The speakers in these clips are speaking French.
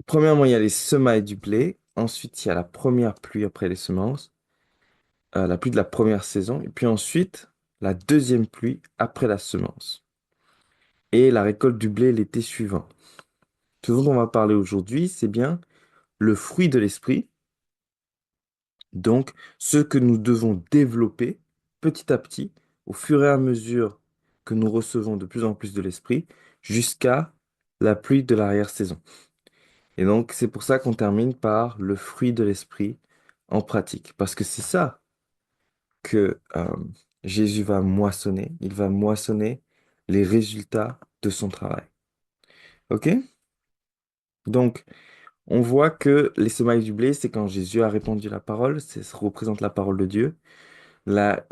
Premièrement, il y a les semailles du blé. Ensuite, il y a la première pluie après les semences, la pluie de la première saison. Et puis ensuite, la deuxième pluie après la semence. Et la récolte du blé l'été suivant. Ce dont on va parler aujourd'hui, c'est bien le fruit de l'esprit. Donc, ce que nous devons développer petit à petit, au fur et à mesure que nous recevons de plus en plus de l'esprit, jusqu'à la pluie de l'arrière-saison. Et donc, c'est pour ça qu'on termine par le fruit de l'esprit en pratique. Parce que c'est ça que Jésus va moissonner. Il va moissonner les résultats de son travail. OK? Donc, on voit que les semailles du blé, c'est quand Jésus a répandu la parole, ça représente la parole de Dieu. La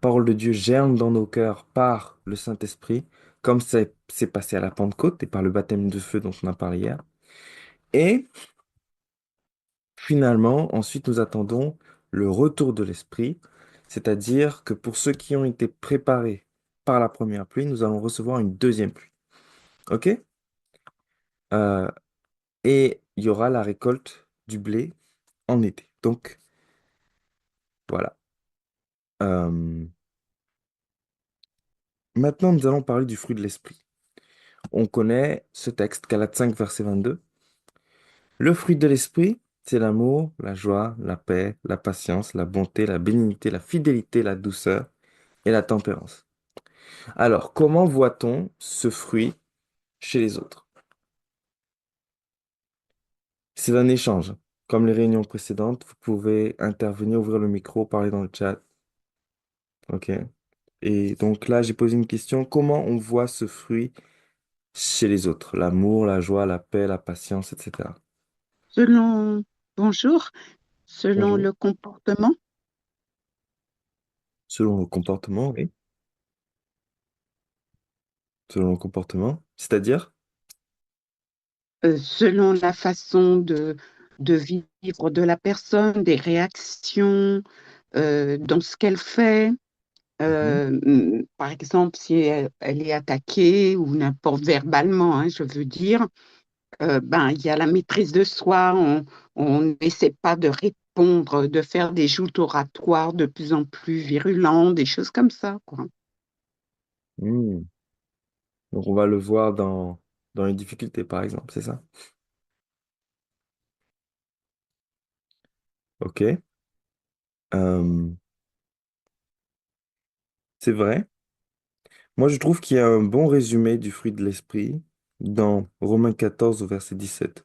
parole de Dieu germe dans nos cœurs par le Saint-Esprit, comme c'est passé à la Pentecôte et par le baptême de feu dont on a parlé hier. Et finalement, ensuite, nous attendons le retour de l'Esprit, c'est-à-dire que pour ceux qui ont été préparés par la première pluie, nous allons recevoir une deuxième pluie. OK? Euh, et il y aura la récolte du blé en été. Donc, voilà. Euh, Maintenant, nous allons parler du fruit de l'Esprit. On connaît ce texte, Galates 5, verset 22. Le fruit de l'Esprit, c'est l'amour, la joie, la paix, la patience, la bonté, la bénignité, la fidélité, la douceur et la tempérance. Alors, comment voit-on ce fruit chez les autres? C'est un échange. Comme les réunions précédentes, vous pouvez intervenir, ouvrir le micro, parler dans le chat. OK? Et donc là, j'ai posé une question. Comment on voit ce fruit chez les autres? L'amour, la joie, la paix, la patience, etc. Selon, bonjour, selon Bonjour. le comportement, Selon le comportement, oui. Selon le comportement. C'est-à-dire? selon la façon de vivre de la personne, des réactions, dans ce qu'elle fait. Mhm. Par exemple, si elle est attaquée ou n'importe verbalement, hein, je veux dire, ben, il y a la maîtrise de soi, on n'essaie pas de répondre, de faire des joutes oratoires de plus en plus virulentes, des choses comme ça, quoi. Hmm. Donc on va le voir dans les difficultés, par exemple, c'est ça? OK. Euh, c'est vrai. Moi, je trouve qu'il y a un bon résumé du fruit de l'esprit dans Romains 14 au verset 17.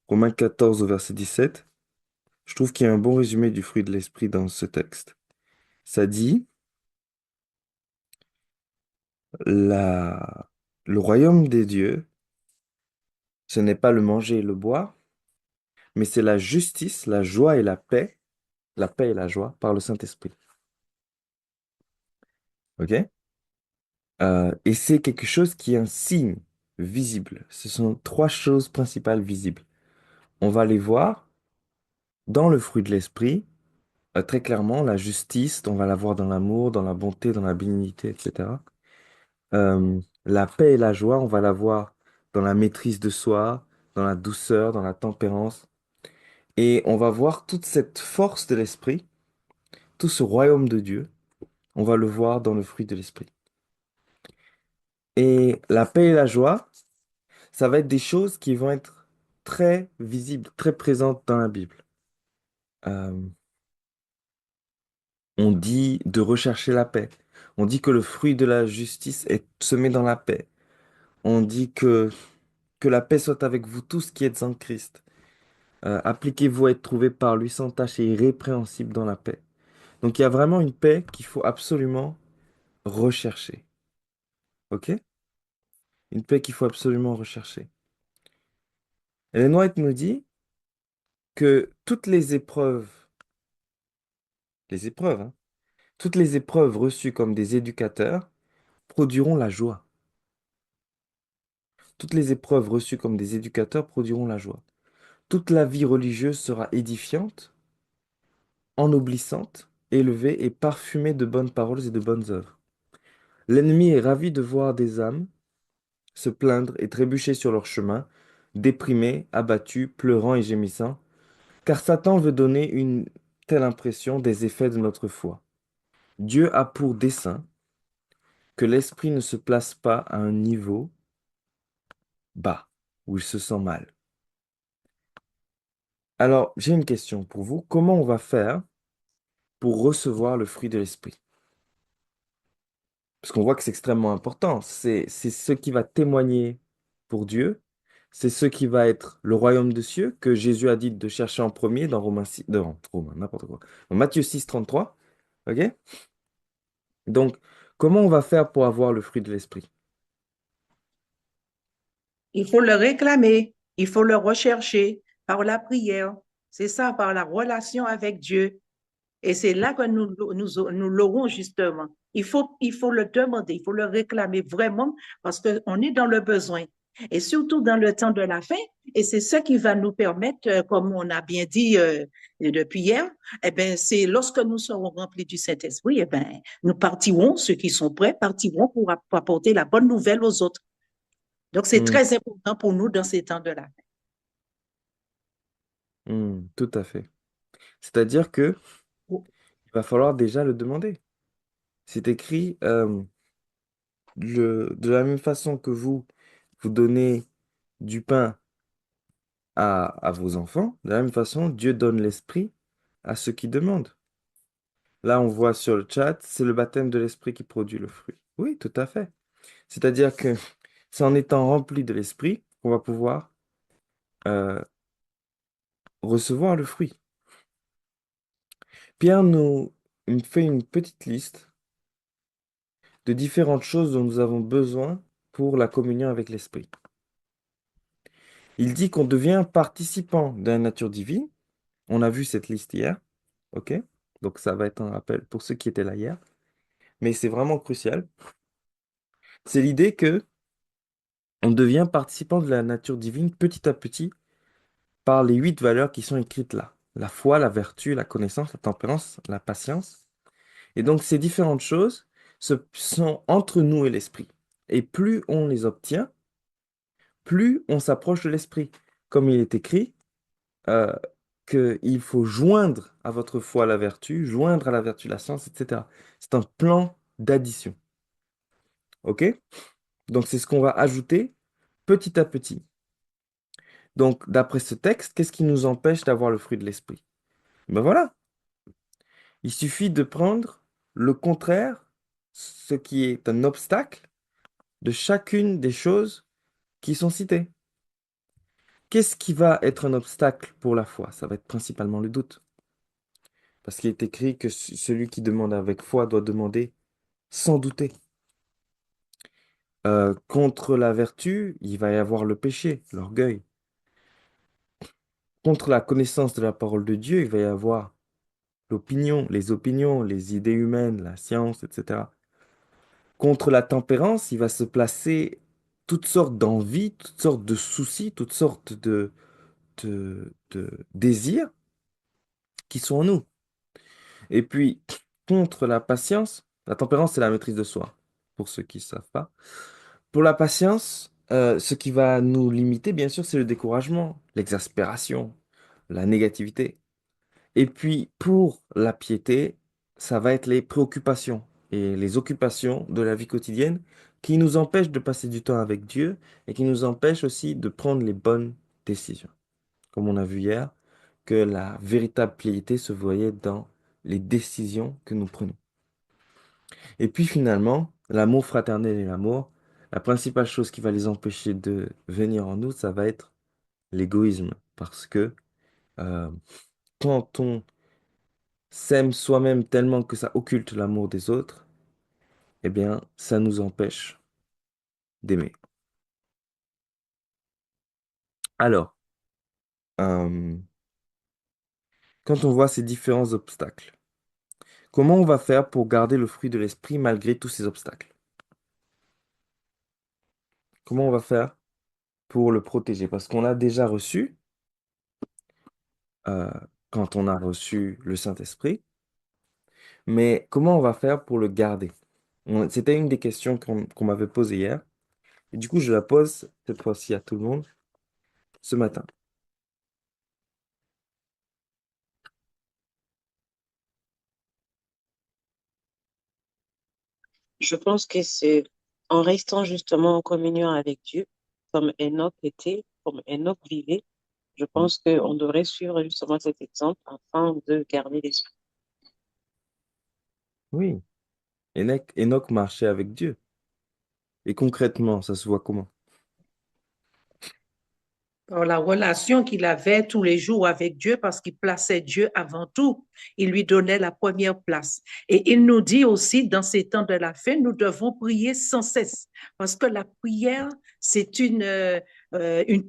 Romains 14 au verset 17, je trouve qu'il y a un bon résumé du fruit de l'esprit dans ce texte. Ça dit, la... le royaume des dieux, ce n'est pas le manger et le boire, mais c'est la justice, la paix et la joie par le Saint-Esprit. OK? Et c'est quelque chose qui est un signe visible. Ce sont trois choses principales visibles. On va les voir dans le fruit de l'esprit. Très clairement, la justice, on va la voir dans l'amour, dans la bonté, dans la bénignité, etc. La paix et la joie, on va la voir dans la maîtrise de soi, dans la douceur, dans la tempérance. Et on va voir toute cette force de l'esprit, tout ce royaume de Dieu, on va le voir dans le fruit de l'esprit. Et la paix et la joie, ça va être des choses qui vont être très visibles, très présentes dans la Bible. Euh, on dit de rechercher la paix. On dit que le fruit de la justice est semé dans la paix. On dit que la paix soit avec vous tous qui êtes en Christ. Appliquez-vous à être trouvés par lui sans tache et irrépréhensible dans la paix. Donc il y a vraiment une paix qu'il faut absolument rechercher. OK? Une paix qu'il faut absolument rechercher. Ellen White nous dit que les épreuves, hein, toutes les épreuves reçues comme des éducateurs produiront la joie. Toutes les épreuves reçues comme des éducateurs produiront la joie. Toute la vie religieuse sera édifiante, ennoblissante, élevée et parfumée de bonnes paroles et de bonnes œuvres. L'ennemi est ravi de voir des âmes se plaindre et trébucher sur leur chemin, déprimés, abattus, pleurant et gémissant, car Satan veut donner une telle impression des effets de notre foi. Dieu a pour dessein que l'esprit ne se place pas à un niveau bas, où il se sent mal. Alors, j'ai une question pour vous. Comment on va faire pour recevoir le fruit de l'esprit? Parce qu'on voit que c'est extrêmement important. C'est ce qui va témoigner pour Dieu. C'est ce qui va être le royaume des cieux que Jésus a dit de chercher en premier dans Romains 6, dans Romains, n'importe quoi. Dans Matthieu 6, 33. OK? Donc, comment on va faire pour avoir le fruit de l'esprit? Il faut le réclamer, il faut le rechercher par la prière. C'est ça, par la relation avec Dieu. Et c'est là que nous l'aurons justement. Il faut le demander, il faut le réclamer vraiment parce qu'on est dans le besoin. Et surtout dans le temps de la fin. Et c'est ce qui va nous permettre, comme on a bien dit depuis hier, eh ben, c'est lorsque nous serons remplis du Saint-Esprit, eh ben, nous partirons, ceux qui sont prêts, partiront pour apporter la bonne nouvelle aux autres. Donc, c'est Hmm, très important pour nous dans ces temps de la fin. tout à fait. C'est-à-dire que il va falloir déjà le demander. C'est écrit de la même façon que vous donnez du pain à vos enfants, de la même façon, Dieu donne l'esprit à ceux qui demandent. Là, on voit sur le chat, c'est le baptême de l'esprit qui produit le fruit. Oui, tout à fait. C'est-à-dire que c'est en étant rempli de l'esprit qu'on va pouvoir euh, recevoir le fruit. Pierre nous fait une petite liste de différentes choses dont nous avons besoin pour la communion avec l'esprit. Il dit qu'on devient participant de la nature divine. On a vu cette liste hier, ok? Donc ça va être un rappel pour ceux qui étaient là hier. Mais c'est vraiment crucial. C'est l'idée que on devient participant de la nature divine petit à petit par les 8 valeurs qui sont écrites là. La foi, la vertu, la connaissance, la tempérance, la patience. Et donc ces différentes choses sont entre nous et l'esprit. Et plus on les obtient, plus on s'approche de l'esprit. Comme il est écrit, euh, qu'il faut joindre à votre foi la vertu, joindre à la vertu la science, etc. C'est un plan d'addition. OK? Donc c'est ce qu'on va ajouter petit à petit. Donc d'après ce texte, qu'est-ce qui nous empêche d'avoir le fruit de l'esprit? Ben voilà, il suffit de prendre le contraire, ce qui est un obstacle de chacune des choses qui sont citées. Qu'est-ce qui va être un obstacle pour la foi? Ça va être principalement le doute. Parce qu'il est écrit que celui qui demande avec foi doit demander sans douter. Contre la vertu, il va y avoir le péché, l'orgueil. Contre la connaissance de la parole de Dieu, il va y avoir les opinions, les idées humaines, la science, etc. Contre la tempérance, il va se placer toutes sortes d'envies, toutes sortes de soucis, toutes sortes de désirs qui sont en nous. Et puis, contre la patience, la tempérance, c'est la maîtrise de soi, pour ceux qui ne savent pas. Pour la patience, ce qui va nous limiter, bien sûr, c'est le découragement, l'exaspération, la négativité. Et puis, pour la piété, ça va être les préoccupations et les occupations de la vie quotidienne qui nous empêchent de passer du temps avec Dieu et qui nous empêchent aussi de prendre les bonnes décisions. Comme on a vu hier, que la véritable piété se voyait dans les décisions que nous prenons. Et puis finalement, l'amour fraternel et l'amour, la principale chose qui va les empêcher de venir en nous, ça va être l'égoïsme. Parce que euh, quand on s'aime soi-même tellement que ça occulte l'amour des autres, eh bien, ça nous empêche d'aimer. Alors, euh, quand on voit ces différents obstacles, comment on va faire pour garder le fruit de l'esprit malgré tous ces obstacles? Comment on va faire pour le protéger? Parce qu'on l'a déjà reçu, euh, quand on a reçu le Saint-Esprit, mais comment on va faire pour le garder? C'était une des questions qu'on m'avait posées hier. Et du coup, je la pose cette fois-ci à tout le monde. ce matin? Je pense que c'est en restant justement en communion avec Dieu, comme Enoch était, comme Enoch vivait, je pense qu'on devrait suivre justement cet exemple afin de garder l'esprit. Oui. Enoch marchait avec Dieu. Et concrètement, ça se voit comment? Par la relation qu'il avait tous les jours avec Dieu, parce qu'il plaçait Dieu avant tout. Il lui donnait la première place. Et il nous dit aussi, dans ces temps de la fin, nous devons prier sans cesse, parce que la prière, c'est une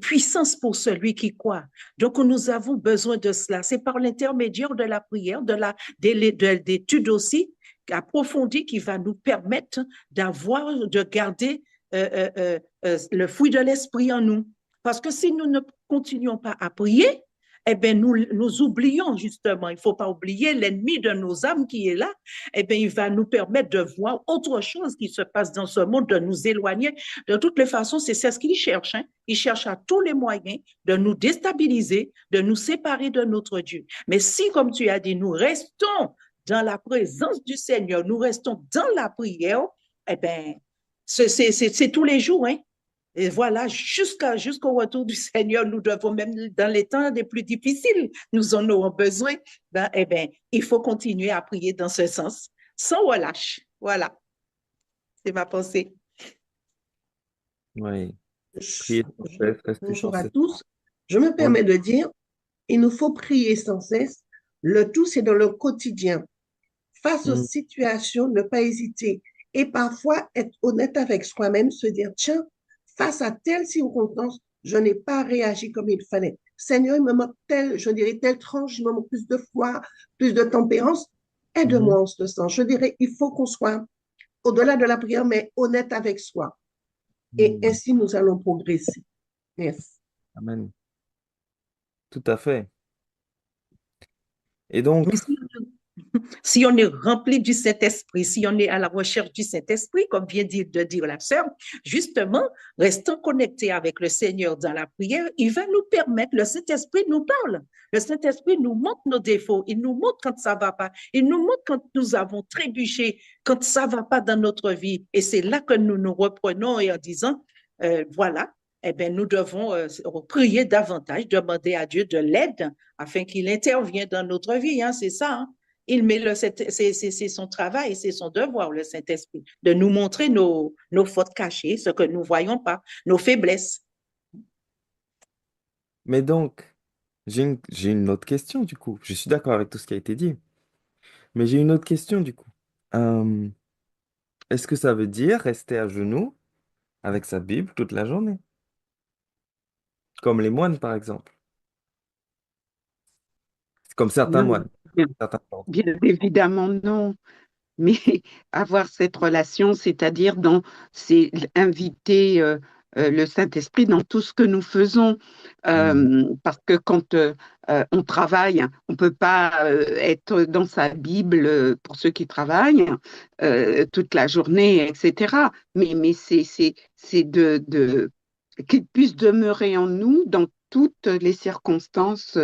puissance pour celui qui croit. Donc, nous avons besoin de cela. C'est par l'intermédiaire de la prière, d'études aussi, approfondies, qui va nous permettre de garder le fruit de l'esprit en nous. Parce que si nous ne continuons pas à prier, eh bien, nous oublions justement, il ne faut pas oublier l'ennemi de nos âmes qui est là, eh bien, il va nous permettre de voir autre chose qui se passe dans ce monde, de nous éloigner. De toutes les façons, c'est ce qu'il cherche. Hein. Il cherche à tous les moyens de nous déstabiliser, de nous séparer de notre Dieu. Mais si, comme tu as dit, nous restons dans la présence du Seigneur, nous restons dans la prière, eh bien, c'est tous les jours, hein. Et voilà, jusqu'au retour du Seigneur, nous devons, même dans les temps les plus difficiles, nous en aurons besoin. Ben, eh bien, il faut continuer à prier dans ce sens, sans relâche. Voilà, c'est ma pensée. Oui. Prier sans cesse, rester sans Bonjour à cesse. tous. Je me Oui. permets de dire, il nous faut prier sans cesse. Le tout, c'est dans le quotidien. Face aux Mm. situations, ne pas hésiter. Et parfois, être honnête avec soi-même, se dire, tiens, face à telle circonstance, je n'ai pas réagi comme il fallait. Seigneur, il me manque tel, je dirais, telle tranche, il me manque plus de foi, plus de tempérance. Mhm. Aide-moi en ce sens. Je dirais, il faut qu'on soit au-delà de la prière, mais honnête avec soi. Et Mm. ainsi, nous allons progresser. Merci. Amen. Tout à fait. Et donc, Mais si on est rempli du Saint-Esprit, si on est à la recherche du Saint-Esprit, comme vient de dire la sœur, justement, restant connecté avec le Seigneur dans la prière, il va nous permettre, le Saint-Esprit nous parle. Le Saint-Esprit nous montre nos défauts, il nous montre quand ça ne va pas, il nous montre quand nous avons trébuché, quand ça ne va pas dans notre vie. Et c'est là que nous nous reprenons et en disant, voilà, eh bien, nous devons prier davantage, demander à Dieu de l'aide afin qu'il intervienne dans notre vie. Hein, c'est ça. Hein. Il met c'est son travail, c'est son devoir, le Saint-Esprit, de nous montrer nos fautes cachées, ce que nous ne voyons pas, nos faiblesses. mais donc, j'ai une autre question du coup. Je suis d'accord avec tout ce qui a été dit, mais j'ai une autre question du coup. Euh, Est-ce que ça veut dire rester à genoux avec sa Bible toute la journée, comme les moines par exemple, comme certains Non, moines, bien, certains ordres. bien évidemment non. Mais avoir cette relation, c'est-à-dire c'est inviter le Saint-Esprit dans tout ce que nous faisons. Mhm. Parce que quand on travaille, on ne peut pas être dans sa Bible pour ceux qui travaillent toute la journée, etc. Mais c'est qu'il puisse demeurer en nous dans toutes les circonstances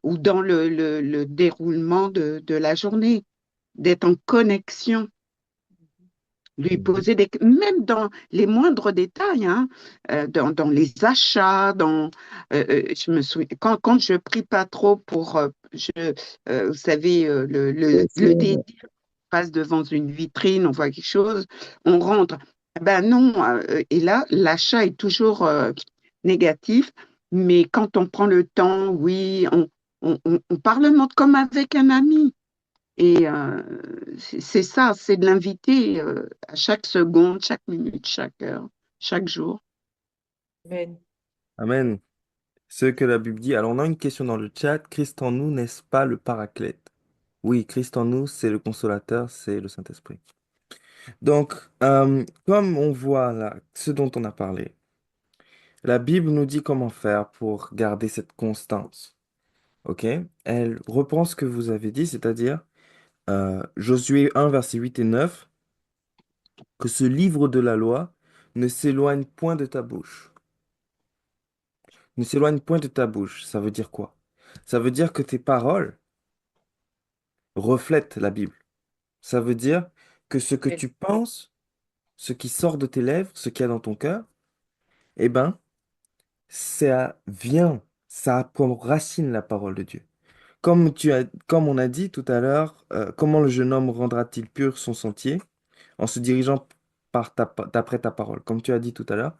ou dans le déroulement de la journée, d'être en connexion, lui Mhm. poser même dans les moindres détails, hein, dans les achats, je me souviens, quand je prie pas trop vous savez, le désir passe devant une vitrine, on voit quelque chose, on rentre. Ben non, et là, l'achat est toujours négatif, mais quand on prend le temps, oui, on parlemente comme avec un ami. Et c'est ça, c'est de l'inviter à chaque seconde, chaque minute, chaque heure, chaque jour. Amen. Amen. Ce que la Bible dit. Alors, on a une question dans le chat. Christ en nous, n'est-ce pas le Paraclète? Oui, Christ en nous, c'est le Consolateur, c'est le Saint-Esprit. Donc, comme on voit là, ce dont on a parlé, la Bible nous dit comment faire pour garder cette constance. OK? Elle reprend ce que vous avez dit, c'est-à-dire Josué 1, versets 8 et 9, que ce livre de la loi ne s'éloigne point de ta bouche. ne s'éloigne point de ta bouche. Ça veut dire quoi? Ça veut dire que tes paroles reflètent la Bible. Ça veut dire que ce que Et tu penses, ce qui sort de tes lèvres, ce qu'il y a dans ton cœur, eh ben, ça vient, ça a comme racine la parole de Dieu. Comme on a dit tout à l'heure, comment le jeune homme rendra-t-il pur son sentier? En se dirigeant d'après ta parole, comme tu as dit tout à l'heure.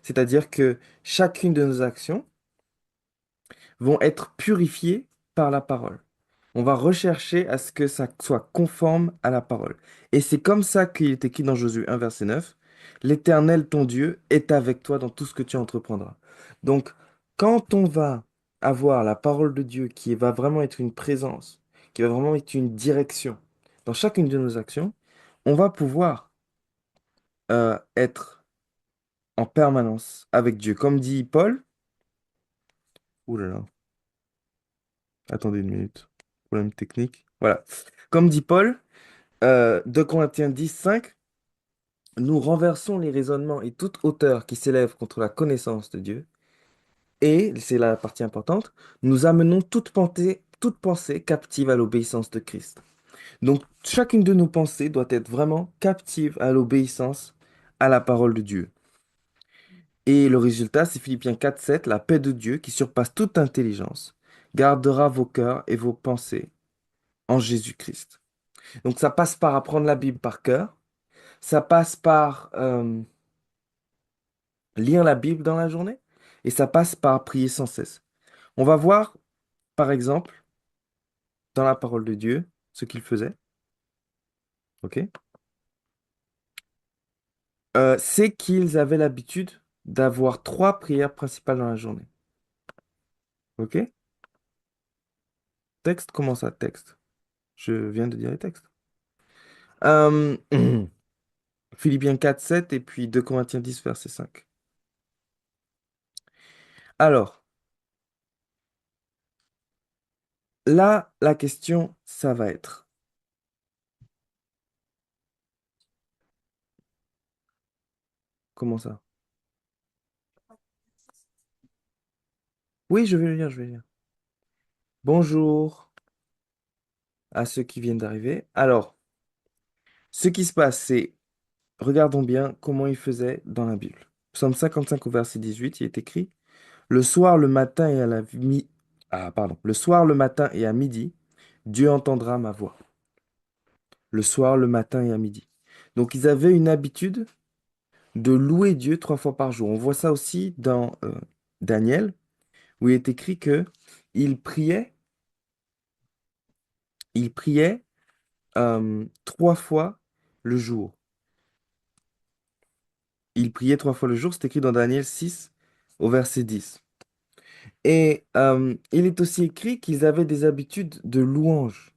C'est-à-dire que chacune de nos actions vont être purifiées par la parole. On va rechercher à ce que ça soit conforme à la parole. Et c'est comme ça qu'il est écrit dans Josué 1, verset 9, l'Éternel, ton Dieu, est avec toi dans tout ce que tu entreprendras. Donc, quand on va avoir la parole de Dieu qui va vraiment être une présence, qui va vraiment être une direction dans chacune de nos actions, on va pouvoir être en permanence avec Dieu. Comme dit Paul, ouh là là, attendez une minute, problème technique. Voilà. Comme dit Paul, 2 Corinthiens 10, 5, nous renversons les raisonnements et toute hauteur qui s'élève contre la connaissance de Dieu. Et, c'est la partie importante, nous amenons toute pensée captive à l'obéissance de Christ. Donc, chacune de nos pensées doit être vraiment captive à l'obéissance à la parole de Dieu. Et le résultat, c'est Philippiens 4, 7, la paix de Dieu qui surpasse toute intelligence, gardera vos cœurs et vos pensées en Jésus-Christ. Donc, ça passe par apprendre la Bible par cœur, ça passe par lire la Bible dans la journée et ça passe par prier sans cesse. On va voir, par exemple, dans la parole de Dieu, ce qu'il faisait. Ok? C'est qu'ils avaient l'habitude d'avoir trois prières principales dans la journée. Ok? Texte, comment ça, texte? Je viens de dire les textes. Euh, Philippiens 4, 7 et puis 2 Corinthiens 10, verset 5. Alors, là, la question, ça va être, comment ça? Oui, je vais le lire, je vais le lire. Bonjour à ceux qui viennent d'arriver. Alors, ce qui se passe, c'est, regardons bien comment il faisait dans la Bible. Psaume 55 au verset 18, il est écrit, le soir, le matin et à la mi... Ah, pardon. Le soir, le matin et à midi, Dieu entendra ma voix. Le soir, le matin et à midi. Donc, ils avaient une habitude de louer Dieu 3 fois par jour. On voit ça aussi dans Daniel, où il est écrit que il priait, il priait 3 fois le jour. Il priait 3 fois le jour, c'est écrit dans Daniel 6 au verset 10. Et il est aussi écrit qu'ils avaient des habitudes de louange.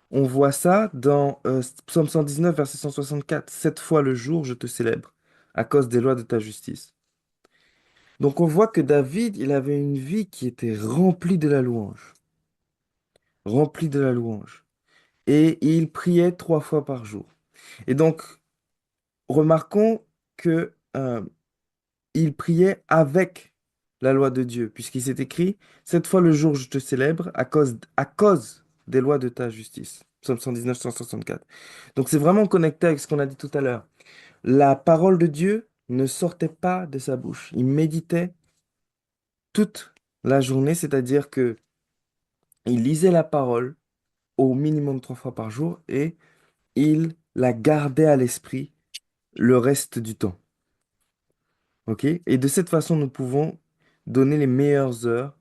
On voit ça dans Psaume 119, verset 164. 7 fois le jour, je te célèbre, à cause des lois de ta justice. Donc on voit que David, il avait une vie qui était remplie de la louange. Remplie de la louange. Et il priait 3 fois par jour. Et donc, remarquons que il priait avec la loi de Dieu, puisqu'il s'est écrit, 7 fois le jour je te célèbre à cause des lois de ta justice. Psaume 119, 164. Donc c'est vraiment connecté avec ce qu'on a dit tout à l'heure. La parole de Dieu ne sortait pas de sa bouche. Il méditait toute la journée, c'est-à-dire que il lisait la parole au minimum 3 fois par jour et il la gardait à l'esprit le reste du temps. OK? Et de cette façon, nous pouvons donner les meilleures heures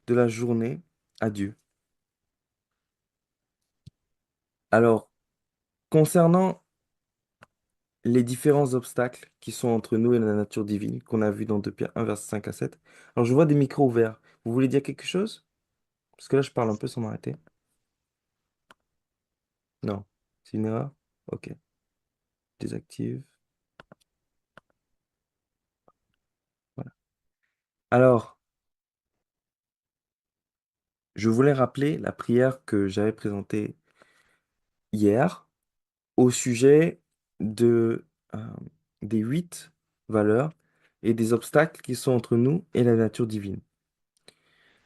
de la journée à Dieu. Alors, concernant les différents obstacles qui sont entre nous et la nature divine, qu'on a vu dans 2 Pierre 1, verset 5 à 7, alors je vois des micros ouverts. Vous voulez dire quelque chose? Parce que là, je parle un peu sans m'arrêter. Non. C'est une erreur? OK. Désactive. Voilà. Alors, je voulais rappeler la prière que j'avais présentée hier au sujet de, des 8 valeurs et des obstacles qui sont entre nous et la nature divine.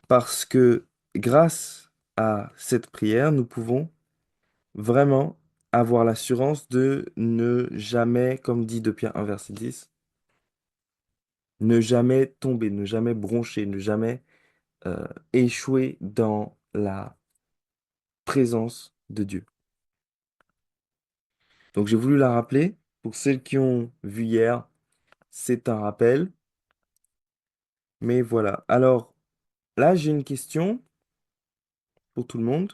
Parce que grâce à cette prière, nous pouvons vraiment avoir l'assurance de ne jamais, comme dit 2 Pierre 1, verset 10, ne jamais tomber, ne jamais broncher, ne jamais échouer dans la présence de Dieu. Donc j'ai voulu la rappeler. Pour celles qui ont vu hier, c'est un rappel. Mais voilà. Alors là, j'ai une question pour tout le monde.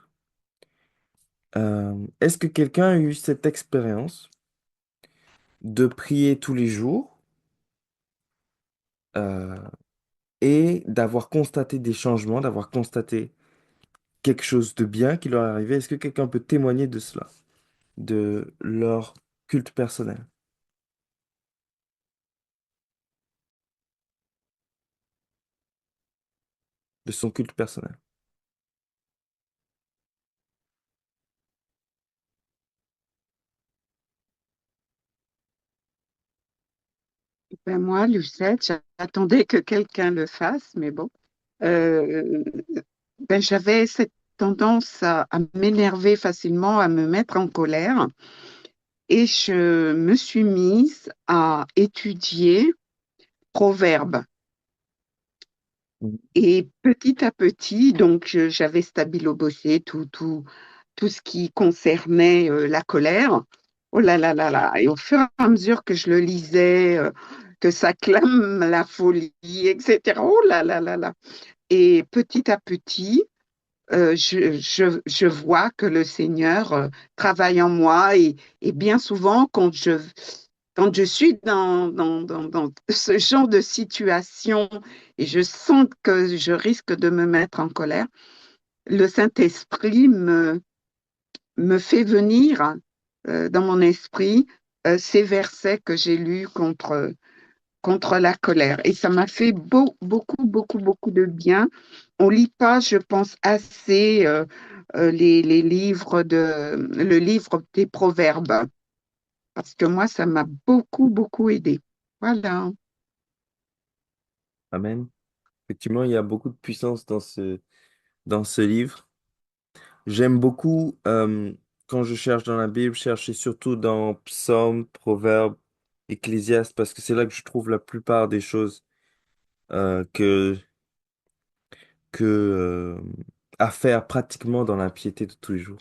Est-ce que quelqu'un a eu cette expérience de prier tous les jours euh, et d'avoir constaté des changements, d'avoir constaté quelque chose de bien qui leur est arrivé? Est-ce que quelqu'un peut témoigner de cela, de leur culte personnel, de son culte personnel? Ben moi, Lucette, j'attendais que quelqu'un le fasse, mais bon. Euh, ben, j'avais cette tendance à m'énerver facilement, à me mettre en colère, et je me suis mise à étudier Proverbes. Mhm. Et petit à petit, donc, j'avais stabilo-bossé tout ce qui concernait la colère. Oh là là là là. Et au fur et à mesure que je le lisais, que ça clame la folie, etc. Oh là là là là. Et petit à petit, je vois que le Seigneur travaille en moi et bien souvent, quand je suis dans ce genre de situation et je sens que je risque de me mettre en colère, le Saint-Esprit me fait venir dans mon esprit ces versets que j'ai lus contre la colère. Et ça m'a fait beaucoup de bien. On lit pas, je pense, assez les livres le livre des Proverbes, parce que moi, ça m'a beaucoup aidé. Voilà. Amen. Effectivement, il y a beaucoup de puissance dans ce livre. J'aime beaucoup, quand je cherche dans la Bible, chercher surtout dans Psaumes, Proverbes, Ecclésiastes, parce que c'est là que je trouve la plupart des choses euh, que, que à faire pratiquement dans la piété de tous les jours.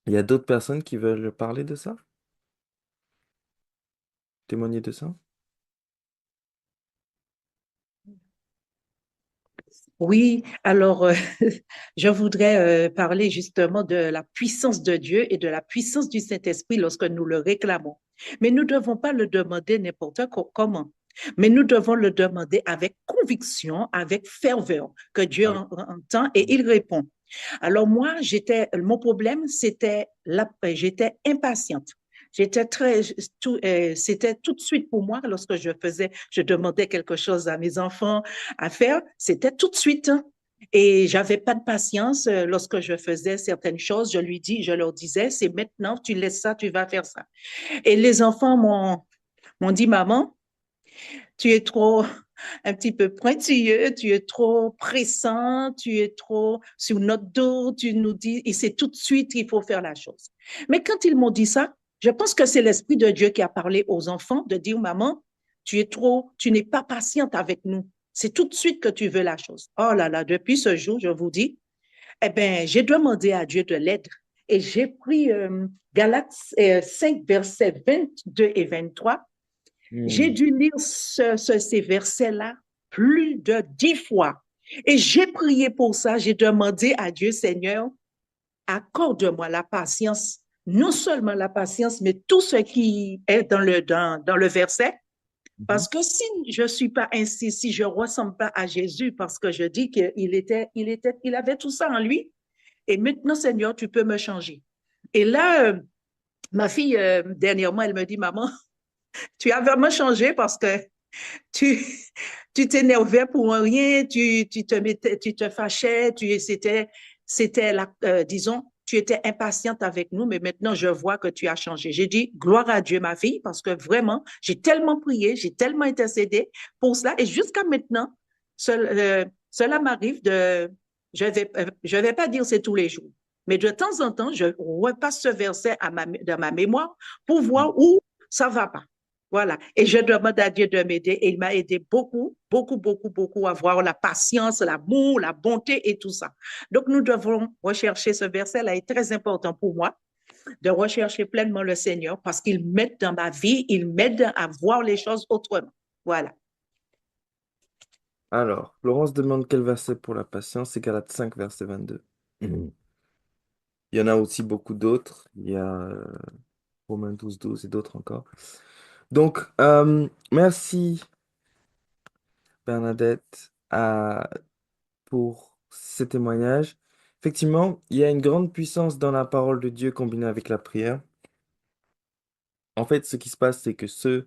Il y a d'autres personnes qui veulent parler de ça, témoigner de ça? Oui, alors je voudrais parler justement de la puissance de Dieu et de la puissance du Saint-Esprit lorsque nous le réclamons. Mais nous ne devons pas le demander n'importe comment. Mais nous devons le demander avec conviction, avec ferveur, que Dieu Ah oui. entend et il répond. Alors moi, mon problème, j'étais impatiente. C'était tout de suite pour moi lorsque je demandais quelque chose à mes enfants à faire, c'était tout de suite, hein. Et j'avais pas de patience lorsque je faisais certaines choses. Je leur disais, c'est maintenant, tu laisses ça, tu vas faire ça. Et les enfants m'ont dit, maman, tu es trop un petit peu pointilleux, tu es trop pressant, tu es trop sur notre dos, tu nous dis, et c'est tout de suite qu'il faut faire la chose. Mais quand ils m'ont dit ça, je pense que c'est l'Esprit de Dieu qui a parlé aux enfants de dire, maman, tu n'es pas patiente avec nous. C'est tout de suite que tu veux la chose. Oh là là, depuis ce jour, je vous dis, eh bien, j'ai demandé à Dieu de l'aide et j'ai pris Galates 5, versets 22 et 23. J'ai Hmm. dû lire ces versets-là plus de 10 fois. Et j'ai prié pour ça. J'ai demandé à Dieu, Seigneur, accorde-moi la patience, non seulement la patience, mais tout ce qui est dans le verset. Mhm. Parce que si je ne suis pas ainsi, si je ne ressemble pas à Jésus, parce que je dis il avait tout ça en lui, et maintenant, Seigneur, tu peux me changer. Et là, ma fille, dernièrement, elle me dit, maman, tu as vraiment changé parce que tu tu t'énervais pour rien, tu te fâchais, c'était la, disons, tu étais impatiente avec nous, mais maintenant je vois que tu as changé. J'ai dit, gloire à Dieu, ma fille, parce que vraiment, j'ai tellement prié, j'ai tellement intercédé pour cela. Et jusqu'à maintenant, cela m'arrive de, je vais pas dire c'est tous les jours, mais de temps en temps, je repasse ce verset dans ma mémoire pour voir où ça va pas. Voilà. Et je demande à Dieu de m'aider. Et il m'a aidé beaucoup, beaucoup, beaucoup, beaucoup à voir la patience, l'amour, la bonté et tout ça. Donc, nous devons rechercher ce verset-là, est très important pour moi, de rechercher pleinement le Seigneur parce qu'il m'aide dans ma vie, il m'aide à voir les choses autrement. Voilà. Alors, Florence demande quel verset pour la patience, c'est Galates 5, verset 22. Mhm. Il y en a aussi beaucoup d'autres. Il y a Romains 12, 12 et d'autres encore. Donc, merci Bernadette pour ces témoignages. Effectivement, il y a une grande puissance dans la parole de Dieu combinée avec la prière. En fait, ce qui se passe, c'est que ceux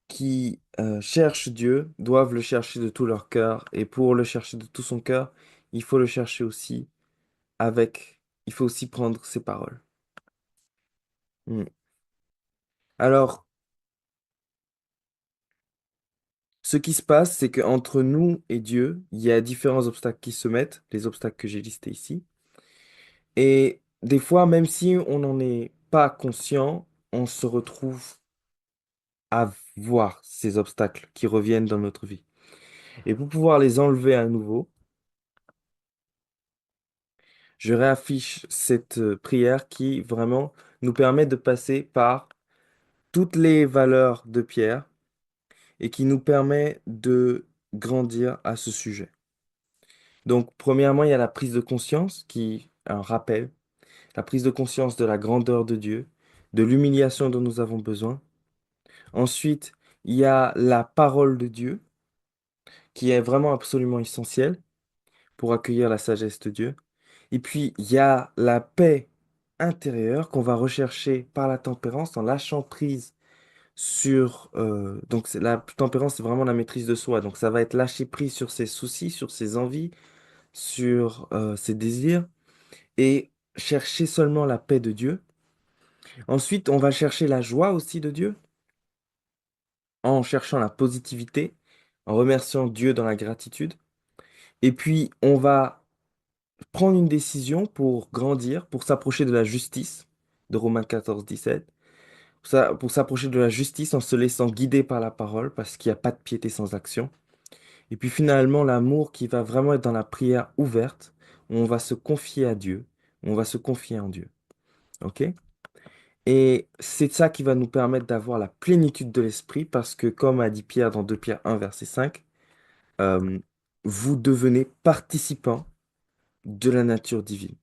qui cherchent Dieu doivent le chercher de tout leur cœur. Et pour le chercher de tout son cœur, il faut le chercher aussi il faut aussi prendre ses paroles. Mm. Alors, ce qui se passe, c'est qu'entre nous et Dieu, il y a différents obstacles qui se mettent, les obstacles que j'ai listés ici. Et des fois, même si on n'en est pas conscient, on se retrouve à voir ces obstacles qui reviennent dans notre vie. Et pour pouvoir les enlever à nouveau, je réaffiche cette prière qui vraiment nous permet de passer par toutes les valeurs de Pierre et qui nous permet de grandir à ce sujet. Donc, premièrement, il y a la prise de conscience qui est un rappel, la prise de conscience de la grandeur de Dieu, de l'humiliation dont nous avons besoin. Ensuite, il y a la parole de Dieu qui est vraiment absolument essentielle pour accueillir la sagesse de Dieu. Et puis, il y a la paix intérieure qu'on va rechercher par la tempérance en lâchant prise sur... donc, la tempérance, c'est vraiment la maîtrise de soi. Donc, ça va être lâcher prise sur ses soucis, sur ses envies, sur ses désirs et chercher seulement la paix de Dieu. Ensuite, on va chercher la joie aussi de Dieu en cherchant la positivité, en remerciant Dieu dans la gratitude. Et puis, on va prendre une décision pour grandir, pour s'approcher de la justice, de Romains 14, 17, pour s'approcher de la justice en se laissant guider par la parole, parce qu'il n'y a pas de piété sans action. Et puis finalement, l'amour qui va vraiment être dans la prière ouverte, où on va se confier à Dieu, où on va se confier en Dieu. OK? Et c'est ça qui va nous permettre d'avoir la plénitude de l'esprit, parce que comme a dit Pierre dans 2 Pierre 1, verset 5, euh, vous devenez participants de la nature divine.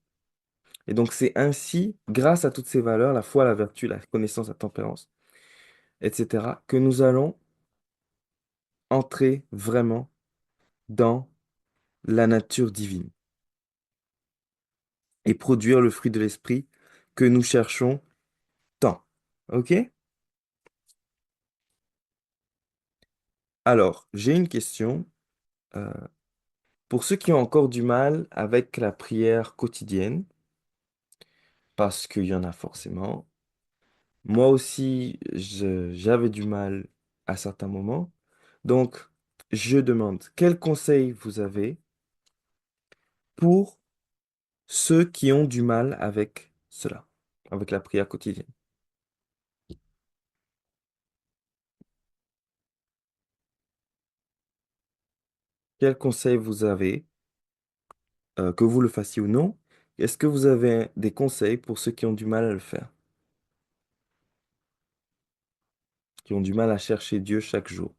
Et donc c'est ainsi, grâce à toutes ces valeurs, la foi, la vertu, la connaissance, la tempérance, etc., que nous allons entrer vraiment dans la nature divine et produire le fruit de l'esprit que nous cherchons tant. OK? Alors, j'ai une question. euh, pour ceux qui ont encore du mal avec la prière quotidienne, parce qu'il y en a forcément, moi aussi, j'avais du mal à certains moments. Donc, je demande, quels conseils vous avez pour ceux qui ont du mal avec cela, avec la prière quotidienne? Quels conseils vous avez, que vous le fassiez ou non? Est-ce que vous avez des conseils pour ceux qui ont du mal à le faire, qui ont du mal à chercher Dieu chaque jour?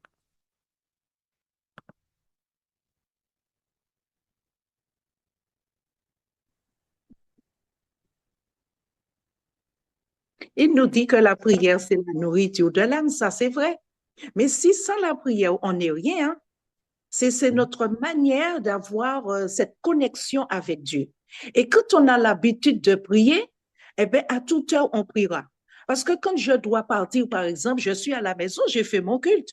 Il nous dit que la prière, c'est la nourriture de l'âme, ça c'est vrai. Mais si sans la prière, on n'est rien, hein, c'est notre manière d'avoir cette connexion avec Dieu. Et quand on a l'habitude de prier, eh bien, à toute heure, on priera. Parce que quand je dois partir, par exemple, je suis à la maison, j'ai fait mon culte.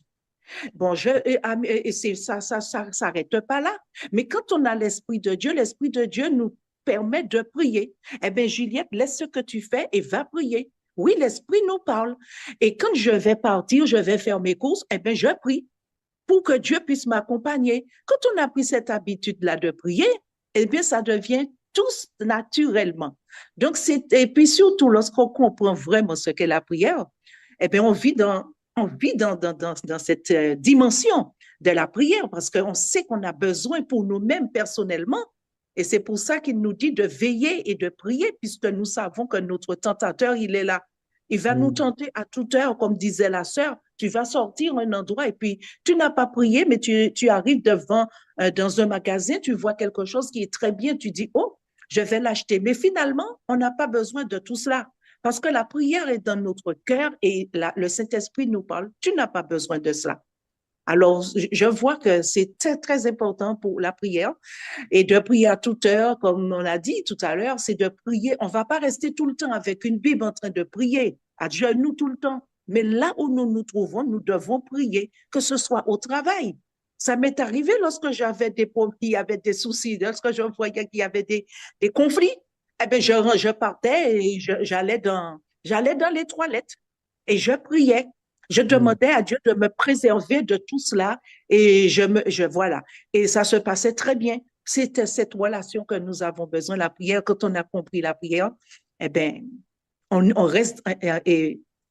Bon, et ça s'arrête pas là. Mais quand on a l'Esprit de Dieu nous permet de prier. Eh bien, Juliette, laisse ce que tu fais et va prier. Oui, l'Esprit nous parle. Et quand je vais partir, je vais faire mes courses, eh bien, je prie pour que Dieu puisse m'accompagner. Quand on a pris cette habitude-là de prier, eh bien, ça devient tous naturellement. Donc, et puis surtout, lorsqu'on comprend vraiment ce qu'est la prière, eh bien, on vit dans cette dimension de la prière parce qu'on sait qu'on a besoin pour nous-mêmes personnellement. Et c'est pour ça qu'il nous dit de veiller et de prier, puisque nous savons que notre tentateur, il est là. Il va nous Mm. tenter à toute heure, comme disait la sœur. Tu vas sortir un endroit et puis tu n'as pas prié, mais tu arrives dans un magasin, tu vois quelque chose qui est très bien, tu dis, oh, je vais l'acheter. Mais finalement, on n'a pas besoin de tout cela. Parce que la prière est dans notre cœur et le Saint-Esprit nous parle. Tu n'as pas besoin de cela. Alors, je vois que c'est très, très important pour la prière et de prier à toute heure, comme on a dit tout à l'heure, c'est de prier. On ne va pas rester tout le temps avec une Bible en train de prier à genoux tout le temps. Mais là où nous nous trouvons, nous devons prier, que ce soit au travail. Ça m'est arrivé lorsque j'avais il y avait des soucis, lorsque je voyais qu'il y avait des conflits. Eh bien, je partais et j'allais dans les toilettes et je priais. Je Mm. demandais à Dieu de me préserver de tout cela et voilà. Et ça se passait très bien. C'est cette relation que nous avons besoin, la prière. Quand on a compris la prière, eh bien, on reste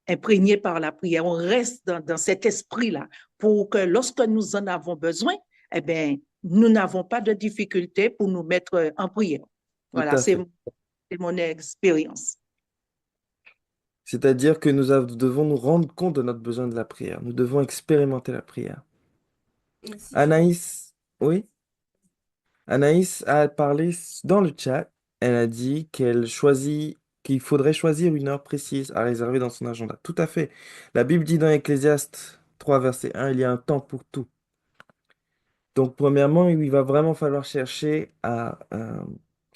imprégné par la prière, on reste dans cet esprit-là pour que lorsque nous en avons besoin, eh bien, nous n'avons pas de difficulté pour nous mettre en prière. Tout Voilà, à c'est fait. mon expérience. C'est-à-dire que devons nous rendre compte de notre besoin de la prière. Nous devons expérimenter la prière. Anaïs, oui, Anaïs a parlé dans le chat. Elle a dit qu'il faudrait choisir une heure précise à réserver dans son agenda. Tout à fait. La Bible dit dans Ecclésiaste 3, verset 1, il y a un temps pour tout. Donc, premièrement, il va vraiment falloir chercher à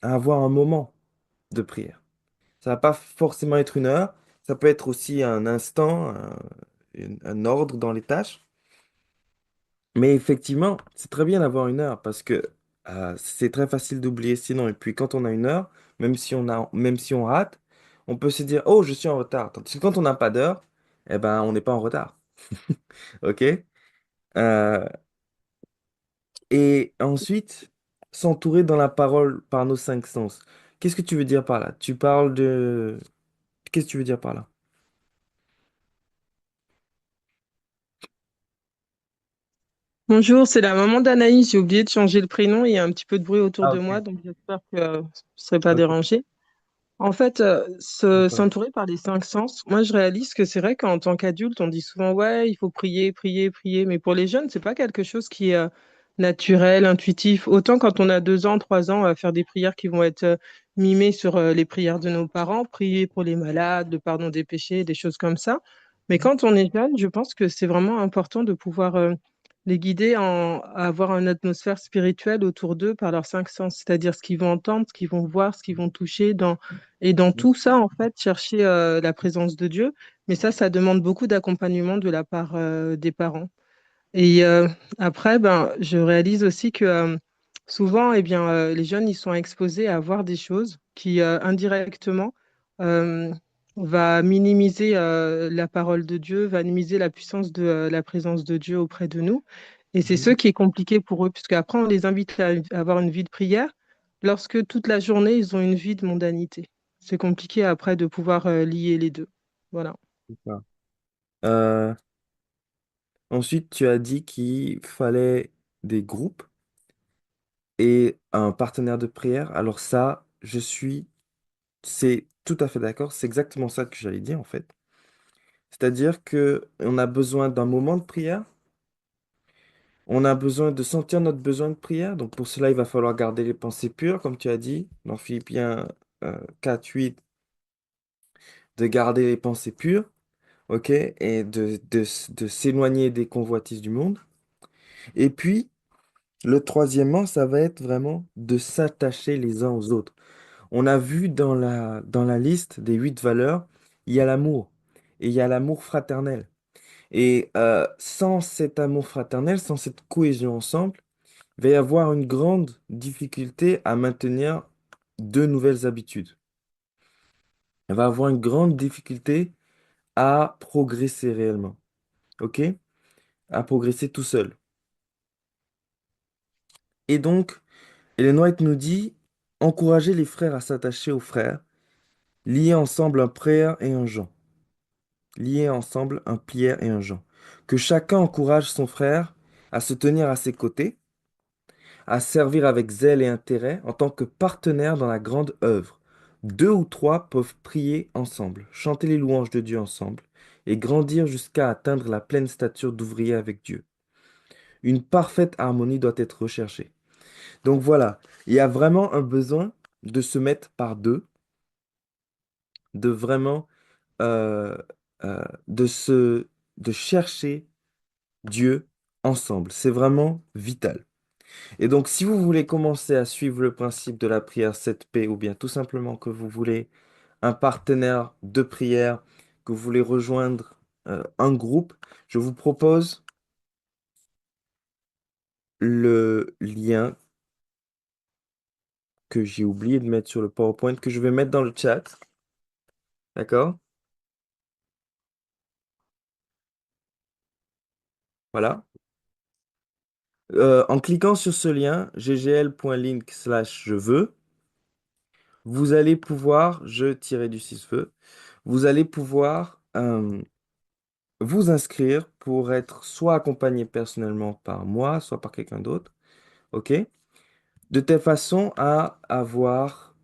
avoir un moment de prière. Ça va pas forcément être une heure, ça peut être aussi un instant, un ordre dans les tâches. Mais effectivement, c'est très bien d'avoir une heure parce que c'est très facile d'oublier sinon. Et puis quand on a une heure, même si on rate, on peut se dire, oh, je suis en retard. Tandis que quand on n'a pas d'heure, eh ben, on n'est pas en retard. OK? Euh, et ensuite, s'entourer dans la parole par nos cinq sens. Qu'est-ce que tu veux dire par là? Tu parles de... Qu'est-ce que tu veux dire par là? Bonjour, c'est la maman d'Anaïs. J'ai oublié de changer le prénom. Il y a un petit peu de bruit autour Ah, de ok. moi, donc j'espère que vous ne serez pas Ok. dérangé. En fait, s'entourer par les cinq sens, moi je réalise que c'est vrai qu'en tant qu'adulte, on dit souvent ouais, il faut prier, prier, prier. Mais pour les jeunes, c'est pas quelque chose qui est naturel, intuitif. Autant quand on a 2 ans, 3 ans, à faire des prières qui vont être mimées sur les prières de nos parents, prier pour les malades, le pardon des péchés, des choses comme ça. Mais quand on est jeune, je pense que c'est vraiment important de pouvoir les guider à avoir une atmosphère spirituelle autour d'eux par leurs cinq sens, c'est-à-dire ce qu'ils vont entendre, ce qu'ils vont voir, ce qu'ils vont toucher, et dans tout ça, en fait, chercher la présence de Dieu. Mais ça demande beaucoup d'accompagnement de la part des parents. Et après, ben, je réalise aussi que souvent, eh bien, les jeunes, ils sont exposés à voir des choses qui, indirectement, euh, va minimiser la parole de Dieu, va minimiser la puissance de la présence de Dieu auprès de nous. Et c'est ce Mhm. qui est compliqué pour eux, puisque après, on les invite à avoir une vie de prière lorsque toute la journée, ils ont une vie de mondanité. C'est compliqué après de pouvoir lier les deux. Voilà. C'est ça. Euh, Ensuite, tu as dit qu'il fallait des groupes et un partenaire de prière. Alors ça, c'est tout à fait d'accord. C'est exactement ça que j'allais dire en fait. C'est-à-dire que on a besoin d'un moment de prière. On a besoin de sentir notre besoin de prière. Donc pour cela, il va falloir garder les pensées pures, comme tu as dit dans Philippiens 4, 8, de garder les pensées pures, ok, et de s'éloigner des convoitises du monde. Et puis, le troisièmement, ça va être vraiment de s'attacher les uns aux autres. On a vu dans la liste des 8 valeurs, il y a l'amour. Et il y a l'amour fraternel. Et sans cet amour fraternel, sans cette cohésion ensemble, il va y avoir une grande difficulté à maintenir de nouvelles habitudes. Elle va avoir une grande difficulté à progresser réellement. OK? À progresser tout seul. Et donc, Ellen White nous dit, encourager les frères à s'attacher aux frères, lier ensemble un Pierre et un Jean. Lier ensemble un Pierre et un Jean. Que chacun encourage son frère à se tenir à ses côtés, à servir avec zèle et intérêt en tant que partenaire dans la grande œuvre. Deux ou trois peuvent prier ensemble, chanter les louanges de Dieu ensemble, et grandir jusqu'à atteindre la pleine stature d'ouvrier avec Dieu. Une parfaite harmonie doit être recherchée. Donc voilà, il y a vraiment un besoin de se mettre par deux, de vraiment euh, de chercher Dieu ensemble. C'est vraiment vital. Et donc, si vous voulez commencer à suivre le principe de la prière 7P, ou bien tout simplement que vous voulez un partenaire de prière, que vous voulez rejoindre un groupe, je vous propose le lien que j'ai oublié de mettre sur le PowerPoint, que je vais mettre dans le chat. D'accord? Voilà. En cliquant sur ce lien, ggl.link/je veux, vous allez pouvoir, du 6 feu, vous allez pouvoir vous inscrire pour être soit accompagné personnellement par moi, soit par quelqu'un d'autre, ok? De telle façon à avoir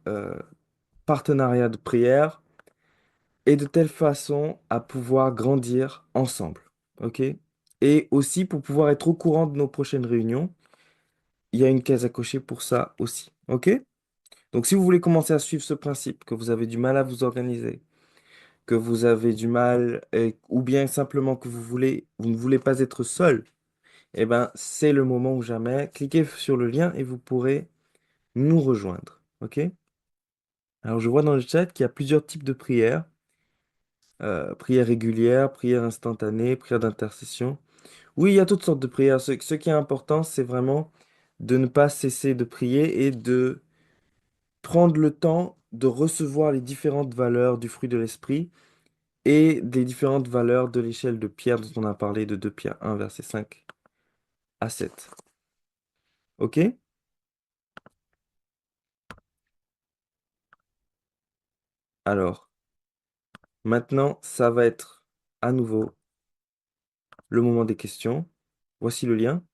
partenariat de prière et de telle façon à pouvoir grandir ensemble, ok? Et aussi pour pouvoir être au courant de nos prochaines réunions, il y a une case à cocher pour ça aussi, ok? Donc si vous voulez commencer à suivre ce principe, que vous avez du mal à vous organiser, que vous avez du mal, ou bien simplement que vous ne voulez pas être seul, eh ben, c'est le moment ou jamais. Cliquez sur le lien et vous pourrez nous rejoindre. OK? Alors, je vois dans le chat qu'il y a plusieurs types de prières. Prière régulière, prière instantanée, prière d'intercession. Oui, il y a toutes sortes de prières. Ce qui est important, c'est vraiment de ne pas cesser de prier et de prendre le temps de recevoir les différentes valeurs du fruit de l'esprit et des différentes valeurs de l'échelle de Pierre dont on a parlé de 2 Pierre 1, verset 5 à 7. OK? Alors, maintenant, ça va être à nouveau le moment des questions. Voici le lien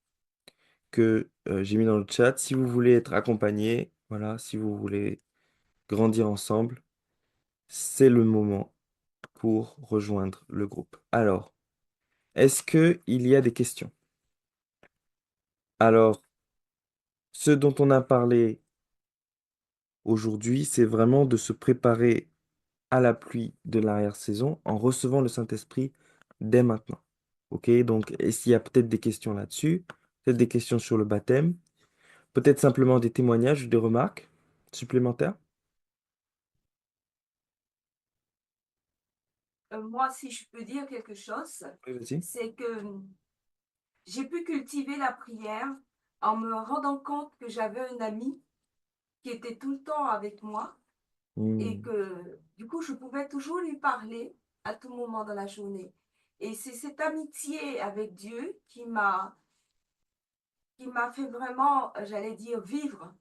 que j'ai mis dans le chat. Si vous voulez être accompagné, voilà, si vous voulez grandir ensemble, c'est le moment pour rejoindre le groupe. Alors, est-ce qu'il y a des questions? Alors, ce dont on a parlé aujourd'hui, c'est vraiment de se préparer à la pluie de l'arrière-saison en recevant le Saint-Esprit dès maintenant. OK? Donc, est-ce qu'il y a peut-être des questions là-dessus? Peut-être des questions sur le baptême? Peut-être simplement des témoignages ou des remarques supplémentaires? Moi, si je peux dire quelque chose, Oui, vas-y. c'est que j'ai pu cultiver la prière en me rendant compte que j'avais un ami qui était tout le temps avec moi et Hmm. que du coup, je pouvais toujours lui parler à tout moment dans la journée. Et c'est cette amitié avec Dieu qui m'a fait vraiment, j'allais dire, vivre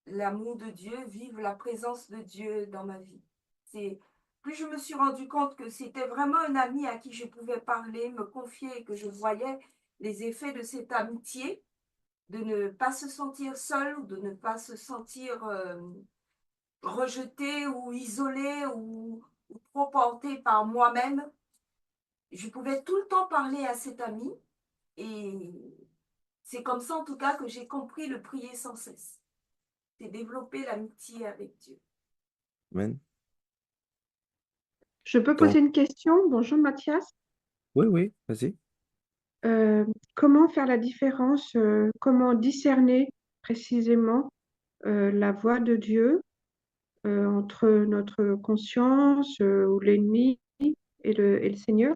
l'amour de Dieu, vivre la présence de Dieu dans ma vie. C'est plus je me suis rendu compte que c'était vraiment un ami à qui je pouvais parler, me confier, et que je voyais les effets de cette amitié, de ne pas se sentir seul ou de ne pas se sentir rejeté ou isolé ou trop porté par moi-même. Je pouvais tout le temps parler à cet ami et c'est comme ça en tout cas que j'ai compris le prier sans cesse. C'est développer l'amitié avec Dieu. Amen. Je peux Donc, poser une question? Bonjour Mathias. oui, oui, vas-y. Euh, Comment faire la différence, comment discerner précisément la voix de Dieu entre notre conscience ou l'ennemi et le Seigneur?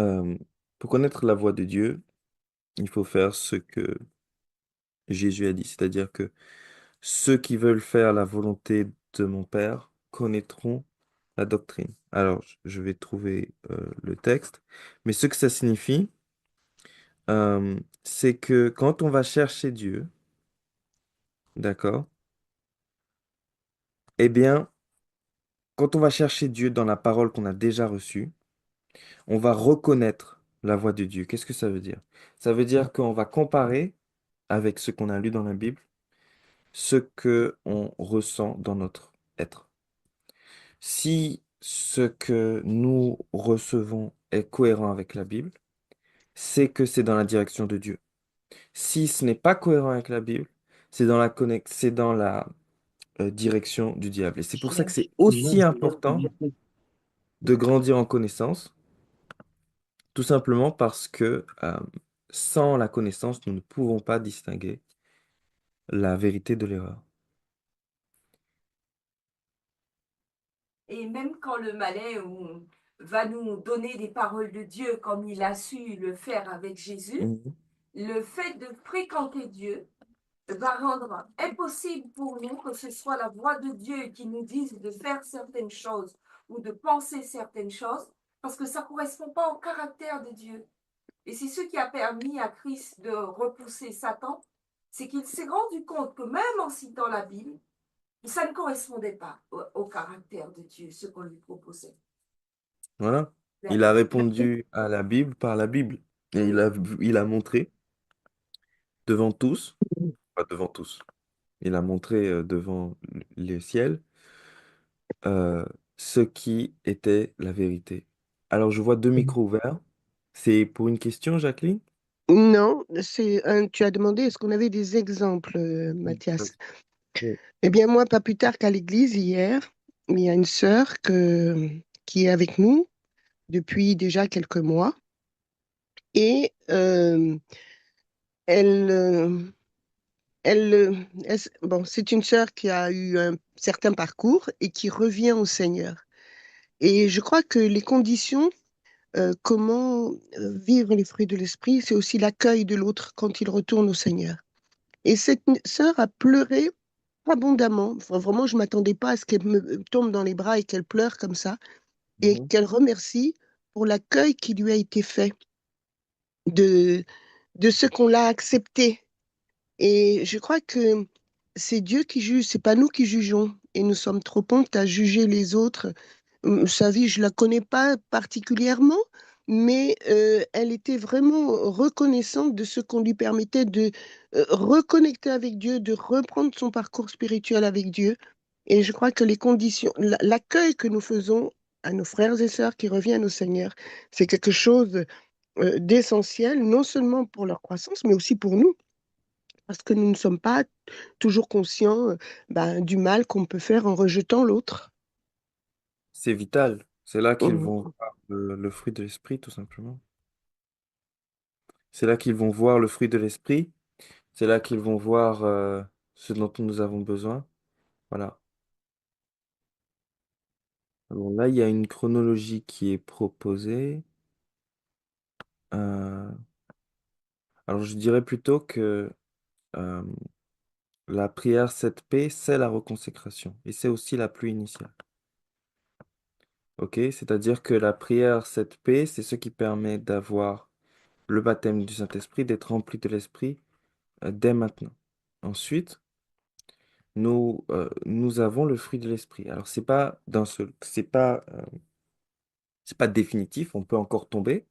Euh, pour connaître la voix de Dieu, il faut faire ce que Jésus a dit. C'est-à-dire que ceux qui veulent faire la volonté de mon Père connaîtront la doctrine. Alors, je vais trouver le texte. Mais ce que ça signifie, c'est que quand on va chercher Dieu, d'accord, eh bien, quand on va chercher Dieu dans la parole qu'on a déjà reçue, on va reconnaître la voix de Dieu. Qu'est-ce que ça veut dire? Ça veut dire qu'on va comparer avec ce qu'on a lu dans la Bible, ce que on ressent dans notre être. Si ce que nous recevons est cohérent avec la Bible, c'est que c'est dans la direction de Dieu. Si ce n'est pas cohérent avec la Bible, c'est dans la direction du diable. Et c'est pour ça que c'est aussi important de grandir en connaissance, tout simplement parce que sans la connaissance, nous ne pouvons pas distinguer la vérité de l'erreur. Et même quand le malin va nous donner des paroles de Dieu comme il a su le faire avec Jésus, Mhm. le fait de fréquenter Dieu va rendre impossible pour nous que ce soit la voix de Dieu qui nous dise de faire certaines choses ou de penser certaines choses, parce que ça ne correspond pas au caractère de Dieu. Et c'est ce qui a permis à Christ de repousser Satan, c'est qu'il s'est rendu compte que même en citant la Bible, ça ne correspondait pas au caractère de Dieu, ce qu'on lui proposait. Voilà. Il a répondu à la Bible par la Bible. Et il a montré devant tous, pas devant tous, il a montré devant les ciels euh, ce qui était la vérité. Alors, je vois deux micros ouverts. C'est pour une question, Jacqueline? Non, tu as demandé est-ce qu'on avait des exemples, Oui. Mathias. Oui. Eh bien, moi, pas plus tard qu'à l'église hier, il y a une sœur qui est avec nous depuis déjà quelques mois et elle, bon, c'est une sœur qui a eu un certain parcours et qui revient au Seigneur. Et je crois que les conditions, comment vivre les fruits de l'esprit, c'est aussi l'accueil de l'autre quand il retourne au Seigneur. Et cette sœur a pleuré abondamment. Enfin, vraiment, je ne m'attendais pas à ce qu'elle me tombe dans les bras et qu'elle pleure comme ça et Mhm. qu'elle remercie pour l'accueil qui lui a été fait, de, de ce qu'on l'a accepté. Et je crois que c'est Dieu qui juge, c'est pas nous qui jugeons. Et nous sommes trop promptes à juger les autres. Sa vie, je la connais pas particulièrement, mais elle était vraiment reconnaissante de ce qu'on lui permettait de reconnecter avec Dieu, de reprendre son parcours spirituel avec Dieu. Et je crois que les conditions, l'accueil que nous faisons à nos frères et sœurs qui reviennent au Seigneur, c'est quelque chose d'essentiel, non seulement pour leur croissance, mais aussi pour nous parce que nous ne sommes pas toujours conscients du mal qu'on peut faire en rejetant l'autre. C'est vital. C'est là qu'ils Mhm. vont voir le fruit de l'esprit, tout simplement. C'est là qu'ils vont voir le fruit de l'esprit. C'est là qu'ils vont voir ce dont nous avons besoin. Voilà. Alors là, il y a une chronologie qui est proposée. Euh, alors, je dirais plutôt que euh, la prière 7P, c'est la reconsécration. Et c'est aussi la pluie initiale. OK? C'est-à-dire que la prière 7P, c'est ce qui permet d'avoir le baptême du Saint-Esprit, d'être rempli de l'Esprit dès maintenant. Ensuite, nous avons le fruit de l'Esprit. Alors, c'est pas définitif, on peut encore tomber.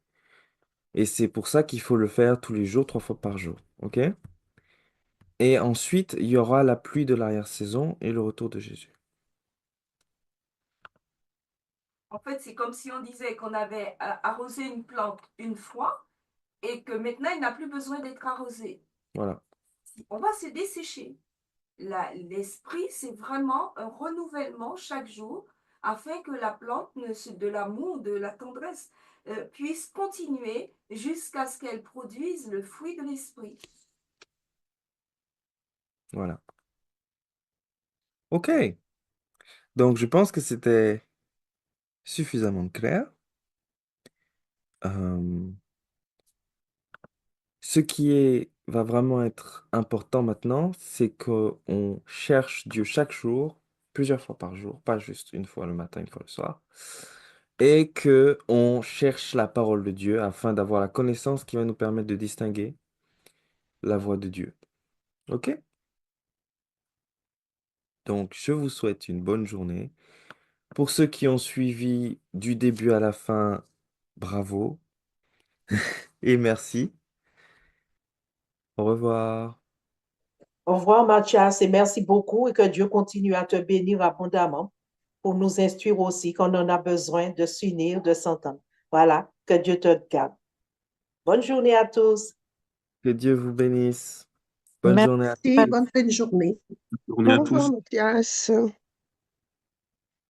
Et c'est pour ça qu'il faut le faire tous les jours, 3 fois par jour. OK? Et ensuite, il y aura la pluie de l'arrière-saison et le retour de Jésus. En fait, c'est comme si on disait qu'on avait arrosé une plante une fois et que maintenant, il n'a plus besoin d'être arrosé. Voilà. On va se dessécher. L'esprit, c'est vraiment un renouvellement chaque jour afin que la plante de l'amour, de la tendresse, puisse continuer jusqu'à ce qu'elle produise le fruit de l'esprit. Voilà. OK. Donc, je pense que c'était suffisamment clair. Euh, ce qui est va vraiment être important maintenant, c'est qu'on cherche Dieu chaque jour, plusieurs fois par jour, pas juste une fois le matin, une fois le soir, et que on cherche la parole de Dieu afin d'avoir la connaissance qui va nous permettre de distinguer la voix de Dieu. OK? Donc, je vous souhaite une bonne journée. Pour ceux qui ont suivi du début à la fin, bravo et merci. Au revoir. Au revoir, Mathias, et merci beaucoup et que Dieu continue à te bénir abondamment pour nous instruire aussi quand on a besoin de s'unir, de s'entendre. Voilà, que Dieu te garde. Bonne journée à tous. Que Dieu vous bénisse. Bonne journée à Merci, tous. bonne fin de journée. Bonne journée Au à revoir, tous. Mathias.